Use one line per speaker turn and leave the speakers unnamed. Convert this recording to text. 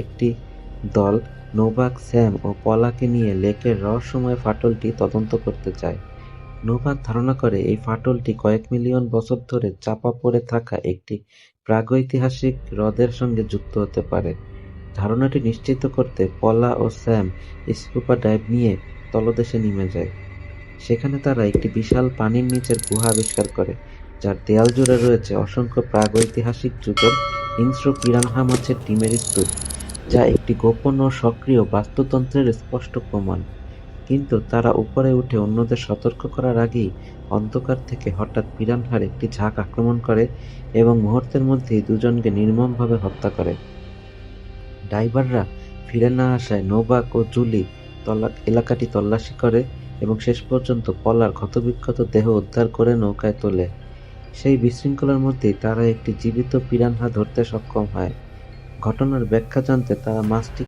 একটি দল Novak, Sam ও পলাকে নিয়ে লেকের রহস্যময় ফাটলটি তদন্ত করতে যায়। নোভাক ধারণা করে এই ফাটলটি কয়েক মিলিয়ন বছর ধরে চাপা পড়ে থাকা একটি প্রাগৈতিহাসিক হ্রদের সঙ্গে যুক্ত হতে পারে। ধারণাটি নিশ্চিত করতে পলা ও স্যাম স্কুবা ডাইভ নিয়ে তলদেশে নেমে যায়। সেখানে তারা একটি বিশাল পানির নিচের গুহা আবিষ্কার করে, যার দেয়াল জুড়ে রয়েছে অসংখ্য প্রাগৈতিহাসিক যুগের হিংস্র পিরানহা মাছের ডিমের স্তূপ, যা একটি গোপন ও সক্রিয় বাস্তুতন্ত্রের স্পষ্ট প্রমাণ। কিন্তু তারা উপরে উঠে অন্যদের সতর্ক করার আগেই অন্ধকার থেকে হঠাৎ পিরানহার একটি ঝাঁক আক্রমণ করে এবং মুহূর্তের মধ্যেই দুজনকে নির্মমভাবে হত্যা করে। ডাইভাররা ফিরে না আসায় নোভাক ও জুলি এলাকাটি তল্লাশি করে এবং শেষ পর্যন্ত পলার ক্ষতবিক্ষত দেহ উদ্ধার করে নৌকায় তোলে। সেই বিশৃঙ্খলার মধ্যেই তারা একটি জীবিত পিরানহা ধরতে সক্ষম হয়। ঘটনার ব্যাখ্যা জানতে তারা মাছটি